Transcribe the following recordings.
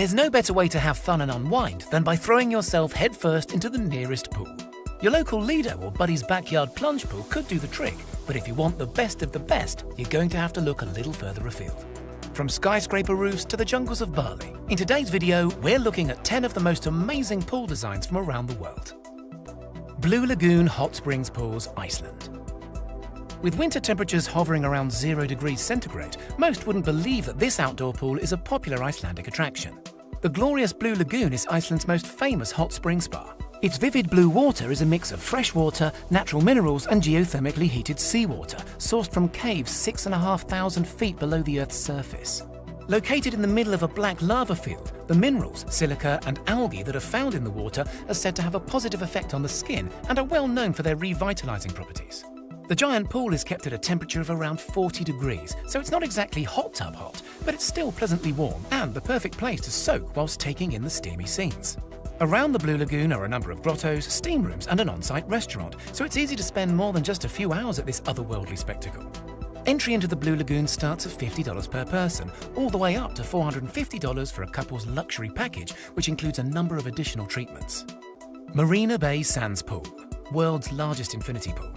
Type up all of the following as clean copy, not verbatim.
There's no better way to have fun and unwind than by throwing yourself headfirst into the nearest pool. Your local Lido or buddy's backyard plunge pool could do the trick, but if you want the best of the best, you're going to have to look a little further afield. From skyscraper roofs to the jungles of Bali, in today's video, we're looking at 10 of the most amazing pool designs from around the world. Blue Lagoon Hot Springs Pools, Iceland. With winter temperatures hovering around 0 degrees centigrade, most wouldn't believe that this outdoor pool is a popular Icelandic attraction. The glorious Blue Lagoon is Iceland's most famous hot spring spa. Its vivid blue water is a mix of fresh water, natural minerals and geothermically heated seawater, sourced from caves 6,500 feet below the Earth's surface. Located in the middle of a black lava field, the minerals, silica and algae that are found in the water are said to have a positive effect on the skin and are well known for their revitalizing properties. The giant pool is kept at a temperature of around 40 degrees, so it's not exactly hot tub hot, but it's still pleasantly warm and the perfect place to soak whilst taking in the steamy scenes. Around the Blue Lagoon are a number of grottos, steam rooms and an on-site restaurant, so it's easy to spend more than just a few hours at this otherworldly spectacle. Entry into the Blue Lagoon starts at $50 per person, all the way up to $450 for a couple's luxury package, which includes a number of additional treatments. Marina Bay Sands Pool, world's largest infinity pool.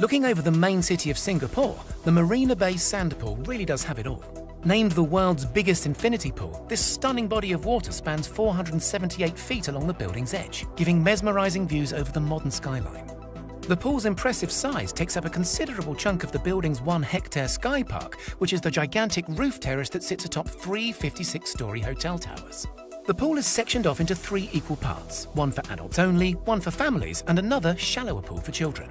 Looking over the main city of Singapore, the Marina Bay Sand Pool really does have it all. Named the world's biggest infinity pool, this stunning body of water spans 478 feet along the building's edge, giving mesmerizing views over the modern skyline. The pool's impressive size takes up a considerable chunk of the building's 1-hectare sky park, which is the gigantic roof terrace that sits atop 3 56-story hotel towers. The pool is sectioned off into 3 equal parts, one for adults only, one for families, and another shallower pool for children.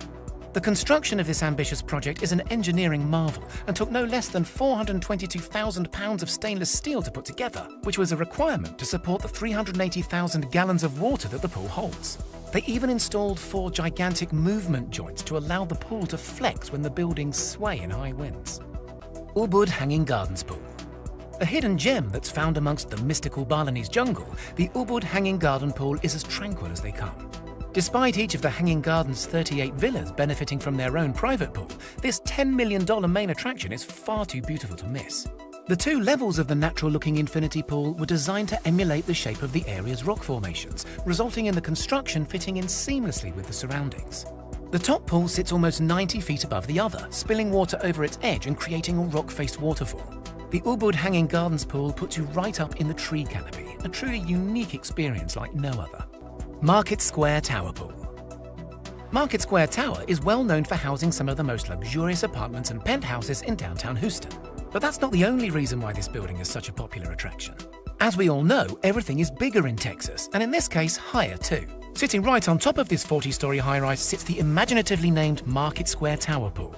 The construction of this ambitious project is an engineering marvel and took no less than 422,000 pounds of stainless steel to put together, which was a requirement to support the 380,000 gallons of water that the pool holds. They even installed 4 gigantic movement joints to allow the pool to flex when the buildings sway in high winds. Ubud Hanging Gardens Pool. A hidden gem that's found amongst the mystical Balinese jungle, the Ubud Hanging Garden Pool is as tranquil as they come. Despite each of the Hanging Gardens' 38 villas benefiting from their own private pool, this $10 million main attraction is far too beautiful to miss. The 2 levels of the natural-looking infinity pool were designed to emulate the shape of the area's rock formations, resulting in the construction fitting in seamlessly with the surroundings. The top pool sits almost 90 feet above the other, spilling water over its edge and creating a rock-faced waterfall. The Ubud Hanging Gardens pool puts you right up in the tree canopy, a truly unique experience like no other. Market Square Tower Pool. Market Square Tower is well known for housing some of the most luxurious apartments and penthouses in downtown Houston. But that's not the only reason why this building is such a popular attraction. As we all know, everything is bigger in Texas, and in this case, higher too. Sitting right on top of this 40-story high-rise sits the imaginatively named Market Square Tower Pool.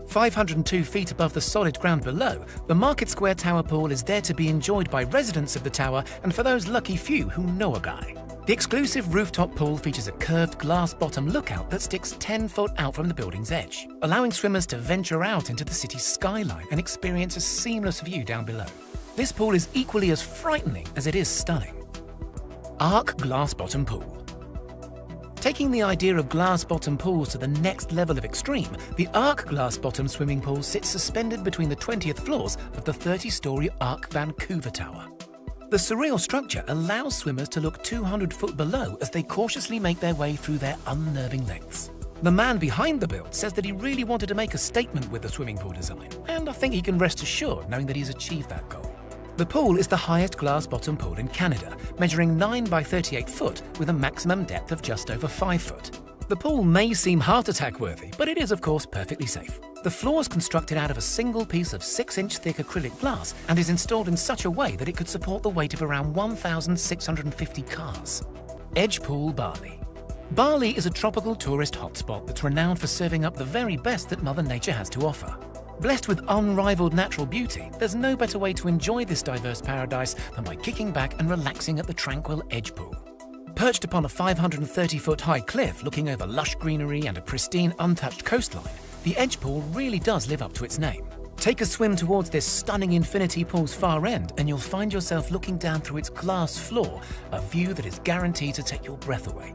502 feet above the solid ground below, the Market Square Tower Pool is there to be enjoyed by residents of the tower and for those lucky few who know a guy. The exclusive rooftop pool features a curved glass bottom lookout that sticks 10 foot out from the building's edge, allowing swimmers to venture out into the city's skyline and experience a seamless view down below. This pool is equally as frightening as it is stunning. Arc Glass Bottom Pool. Taking the idea of glass bottom pools to the next level of extreme, the Arc Glass Bottom Swimming Pool sits suspended between the 20th floors of the 30-story Arc Vancouver Tower. The surreal structure allows swimmers to look 200 foot below as they cautiously make their way through their unnerving lengths. The man behind the build says that he really wanted to make a statement with the swimming pool design, and I think he can rest assured knowing that he's achieved that goal. The pool is the highest glass bottom pool in Canada, measuring 9 by 38 foot with a maximum depth of just over 5 foot. The pool may seem heart attack worthy, but it is of course perfectly safe. The floor is constructed out of a single piece of 6-inch thick acrylic glass and is installed in such a way that it could support the weight of around 1,650 cars. Edge Pool, Bali. Bali is a tropical tourist hotspot that's renowned for serving up the very best that Mother Nature has to offer. Blessed with unrivaled natural beauty, there's no better way to enjoy this diverse paradise than by kicking back and relaxing at the tranquil Edge Pool. Perched upon a 530-foot high cliff looking over lush greenery and a pristine, untouched coastline, the Edge Pool really does live up to its name. Take a swim towards this stunning infinity pool's far end and you'll find yourself looking down through its glass floor, a view that is guaranteed to take your breath away.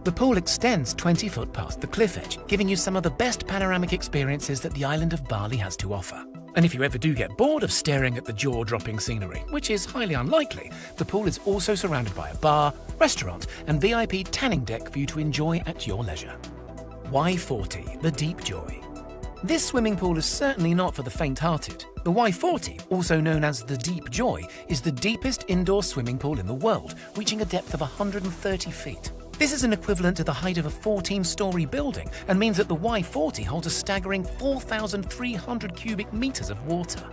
The pool extends 20 foot past the cliff edge, giving you some of the best panoramic experiences that the island of Bali has to offer. And if you ever do get bored of staring at the jaw-dropping scenery, which is highly unlikely, the pool is also surrounded by a bar, restaurant, and VIP tanning deck for you to enjoy at your leisure. Y40, the Deep Joy. This swimming pool is certainly not for the faint-hearted. The Y40, also known as the Deep Joy, is the deepest indoor swimming pool in the world, reaching a depth of 130 feet. This is an equivalent to the height of a 14-story building and means that the Y40 holds a staggering 4,300 cubic meters of water.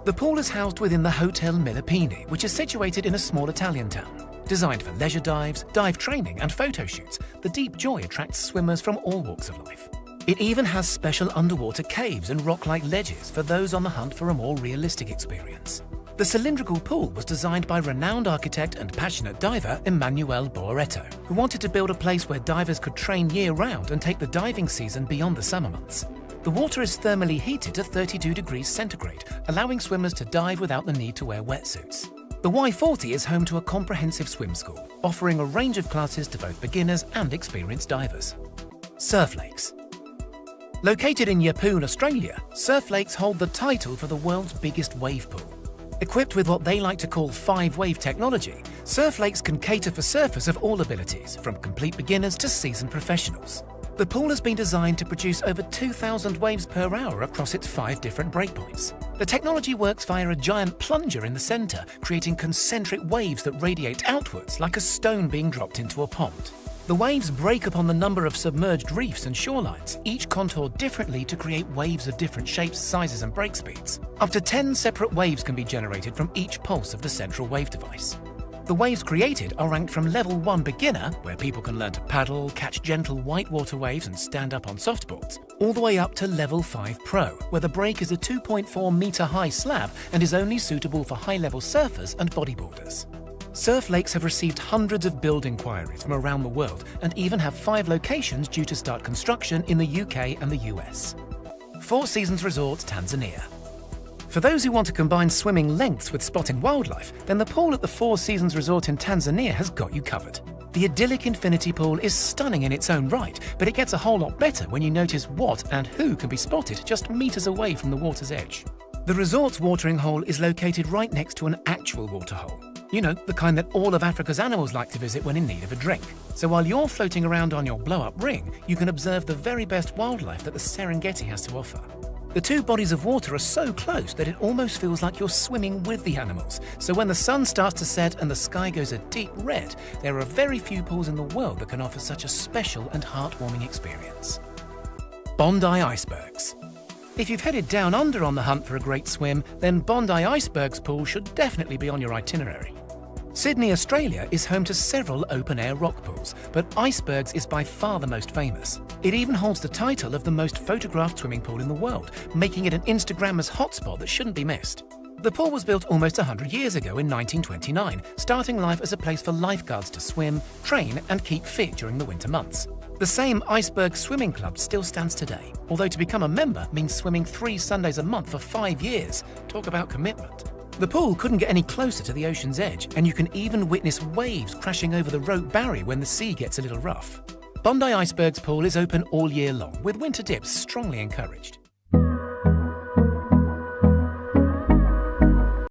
The pool is housed within the Hotel Millepini, which is situated in a small Italian town. Designed for leisure dives, dive training and photo shoots, the Deep Joy attracts swimmers from all walks of life. It even has special underwater caves and rock-like ledges for those on the hunt for a more realistic experience. The cylindrical pool was designed by renowned architect and passionate diver Emanuele Boaretto, who wanted to build a place where divers could train year-round and take the diving season beyond the summer months. The water is thermally heated to 32 degrees centigrade, allowing swimmers to dive without the need to wear wetsuits. The Y40 is home to a comprehensive swim school, offering a range of classes to both beginners and experienced divers. Surf Lakes. Located in Yeppoon, Australia, Surf Lakes hold the title for the world's biggest wave pool. Equipped with what they like to call 5-wave technology, Surf Lakes can cater for surfers of all abilities, from complete beginners to seasoned professionals. The pool has been designed to produce over 2,000 waves per hour across its 5 different breakpoints. The technology works via a giant plunger in the center, creating concentric waves that radiate outwards like a stone being dropped into a pond. The waves break upon the number of submerged reefs and shorelines, each contoured differently to create waves of different shapes, sizes and break speeds. Up to 10 separate waves can be generated from each pulse of the central wave device. The waves created are ranked from Level 1 Beginner, where people can learn to paddle, catch gentle whitewater waves and stand up on softboards, all the way up to Level 5 Pro, where the break is a 2.4 meter high slab and is only suitable for high-level surfers and bodyboarders. Surf Lakes have received hundreds of build inquiries from around the world and even have 5 locations due to start construction in the UK and the US. Four Seasons Resorts, Tanzania. For those who want to combine swimming lengths with spotting wildlife, then the pool at the Four Seasons Resort in Tanzania has got you covered. The idyllic infinity pool is stunning in its own right, but it gets a whole lot better when you notice what and who can be spotted just meters away from the water's edge. The resort's watering hole is located right next to an actual water hole. You know, the kind that all of Africa's animals like to visit when in need of a drink. So while you're floating around on your blow-up ring, you can observe the very best wildlife that the Serengeti has to offer. The two bodies of water are so close that it almost feels like you're swimming with the animals. So when the sun starts to set and the sky goes a deep red, there are very few pools in the world that can offer such a special and heartwarming experience. Bondi Icebergs. If you've headed down under on the hunt for a great swim, then Bondi Icebergs pool should definitely be on your itinerary. Sydney, Australia is home to several open-air rock pools, but Icebergs is by far the most famous. It even holds the title of the most photographed swimming pool in the world, making it an Instagrammers hotspot that shouldn't be missed. The pool was built almost 100 years ago in 1929, starting life as a place for lifeguards to swim, train and keep fit during the winter months. The same Iceberg Swimming Club still stands today, although to become a member means swimming 3 Sundays a month for 5 years. Talk about commitment. The pool couldn't get any closer to the ocean's edge, and you can even witness waves crashing over the rope barrier when the sea gets a little rough. Bondi Icebergs pool is open all year long, with winter dips strongly encouraged.